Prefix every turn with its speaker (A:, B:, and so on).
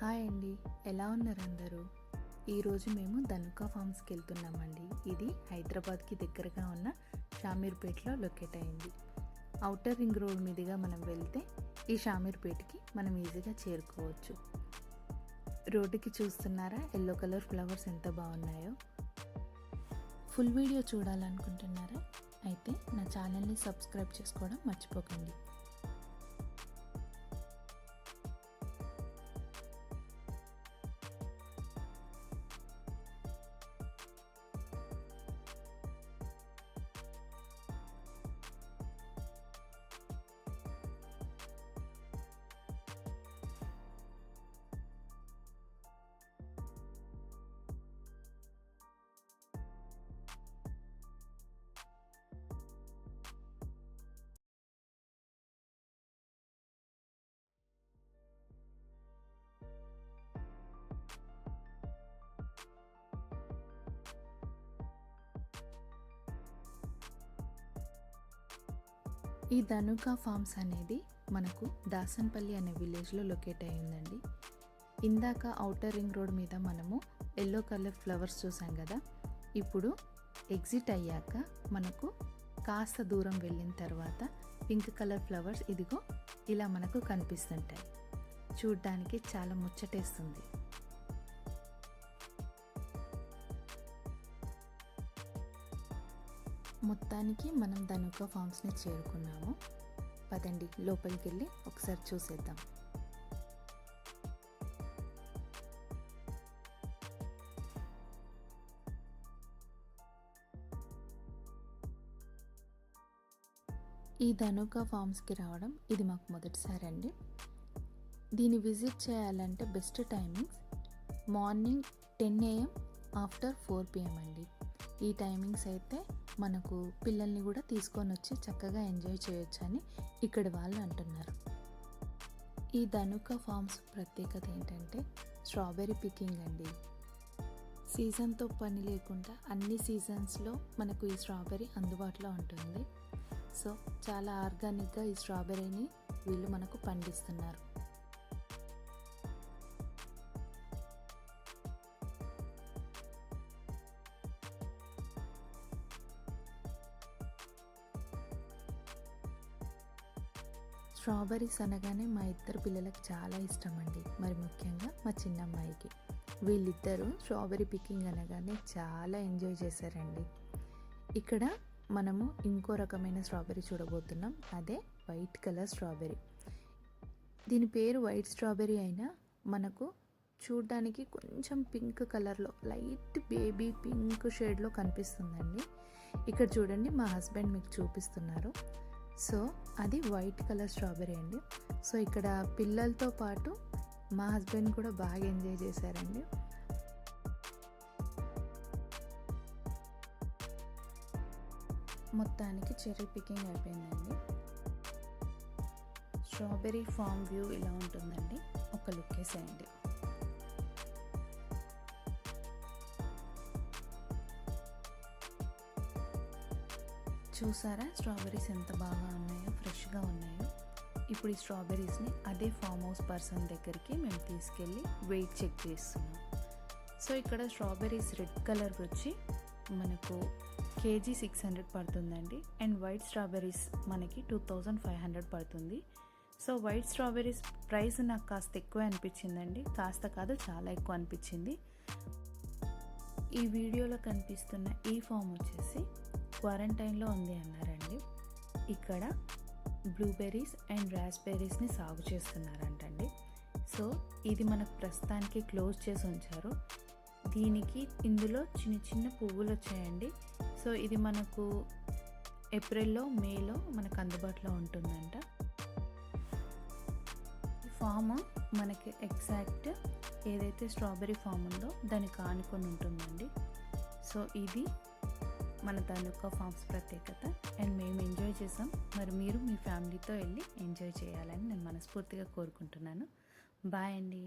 A: Hi అండి, ఎలా ఉన్నారు అందరూ? ఈరోజు మేము ధనుకా ఫామ్స్కి వెళ్తున్నామండి. ఇది హైదరాబాద్కి దగ్గరగా ఉన్న షామీర్పేటలో లొకేట్ అయింది. ఔటర్ రింగ్ రోడ్ మీదుగా మనం వెళ్తే ఈ షామీర్పేటకి మనం ఈజీగా చేరుకోవచ్చు. రోడ్డుకి చూస్తున్నారా ఎల్లో కలర్ ఫ్లవర్స్ ఎంత బాగున్నాయో. ఫుల్ వీడియో చూడాలనుకుంటున్నారా? అయితే నా ఛానల్ని సబ్స్క్రైబ్ చేసుకోవడం మర్చిపోకండి. ఈ ధనుకా ఫార్మ్స్ అనేది మనకు దాసన్పల్లి అనే విలేజ్లో లొకేట్ అయి ఉందండి. ఇందాక ఔటర్ రింగ్ రోడ్ మీద మనము ఎల్లో కలర్ ఫ్లవర్స్ చూసాం కదా. ఇప్పుడు ఎగ్జిట్ అయ్యాక మనకు కాస్త దూరం వెళ్ళిన తర్వాత పింక్ కలర్ ఫ్లవర్స్ ఇదిగో ఇలా మనకు కనిపిస్తుంటాయి. చూడ్డానికి చాలా ముచ్చటేస్తుంది. మొత్తానికి మనం ధనుకా ఫార్మ్స్ని చేరుకున్నాము. పదండి లోపలికి వెళ్ళి ఒకసారి చూసేద్దాం. ఈ ధనుకా ఫార్మ్స్కి రావడం ఇది మాకు మొదటిసారి అండి. దీన్ని విజిట్ చేయాలంటే best timings morning 10 AM after 4 PM అండి. ఈ టైమింగ్స్ అయితే మనకు పిల్లల్ని కూడా తీసుకొని వచ్చి చక్కగా ఎంజాయ్ చేయొచ్చు అని ఇక్కడి వాళ్ళు అంటున్నారు. ఈ ధనుకా ఫార్మ్స్ ప్రత్యేకత ఏంటంటే స్ట్రాబెర్రీ పికింగ్ అండి. సీజన్తో పని లేకుండా అన్ని సీజన్స్లో మనకు ఈ స్ట్రాబెర్రీ అందుబాటులో ఉంటుంది. సో చాలా ఆర్గానిక్గా ఈ స్ట్రాబెర్రీని వీళ్ళు మనకు పండిస్తున్నారు. స్ట్రాబెర్రీస్ అనగానే మా ఇద్దరు పిల్లలకు చాలా ఇష్టం అండి. మరి ముఖ్యంగా మా చిన్నమ్మాయికి. వీళ్ళిద్దరూ స్ట్రాబెర్రీ పికింగ్ అనగానే చాలా ఎంజాయ్ చేశారండి. ఇక్కడ మనము ఇంకో రకమైన స్ట్రాబెర్రీ చూడబోతున్నాం. అదే వైట్ కలర్ స్ట్రాబెర్రీ. దీని పేరు వైట్ స్ట్రాబెర్రీ అయినా మనకు చూడడానికి కొంచెం పింక్ కలర్లో లైట్ బేబీ పింక్ షేడ్లో కనిపిస్తుందండి. ఇక్కడ చూడండి, మా హస్బెండ్ మీకు చూపిస్తున్నారు. సో అది వైట్ కలర్ స్ట్రాబెర్రీ అండి. సో ఇక్కడ పిల్లలతో పాటు మా హస్బెండ్ కూడా బాగా ఎంజాయ్ చేశారండి. మొత్తానికి చెర్రీ పికింగ్ అయిపోయిందండి. స్ట్రాబెర్రీ ఫామ్ వ్యూ ఇలా ఉంటుందండి. ఒక లుక్ వేసేయండి. చూసారా స్ట్రాబెర్రీస్ ఎంత బాగా ఉన్నాయో, ఫ్రెష్గా ఉన్నాయో. ఇప్పుడు ఈ స్ట్రాబెర్రీస్ని అదే ఫామ్ హౌస్ పర్సన్ దగ్గరికి మేము తీసుకెళ్ళి వెయిట్ చెక్ చేస్తున్నాం. సో ఇక్కడ స్ట్రాబెర్రీస్ రెడ్ కలర్ వచ్చి మనకు కేజీ 600 పడుతుందండి. అండ్ వైట్ స్ట్రాబెర్రీస్ మనకి 2500 పడుతుంది. సో వైట్ స్ట్రాబెర్రీస్ ప్రైస్ నాకు కాస్త ఎక్కువ అనిపించిందండి. కాస్త కాదు, చాలా ఎక్కువ అనిపించింది. ఈ వీడియోలో కనిపిస్తున్న ఈ ఫామ్ వచ్చేసి క్వారంటైన్లో ఉంది అన్నారండి. ఇక్కడ బ్లూబెర్రీస్ అండ్ రాస్బెర్రీస్ని సాగు చేస్తున్నారంటండి. సో ఇది మనకు ప్రస్తుతానికి క్లోజ్ చేసి ఉంచారు. దీనికి ఇందులో చిన్న చిన్న పువ్వులు వచ్చాయండి. సో ఇది మనకు ఏప్రిల్లో మేలో మనకు అందుబాటులో ఉంటుందంట. ఈ ఫామ్ మనకి ఎగ్జాక్ట్ ఏదైతే స్ట్రాబెర్రీ ఫామ్ ఉందో దానికి ఆనుకొని ఉంటుందండి. సో ఇది మన ధనుకా ఫార్మ్స్ ప్రత్యేకత. అండ్ మేము ఎంజాయ్ చేసాం. మరి మీరు మీ ఫ్యామిలీతో వెళ్ళి ఎంజాయ్ చేయాలని నేను మనస్ఫూర్తిగా కోరుకుంటున్నాను. బాయ్ అండి.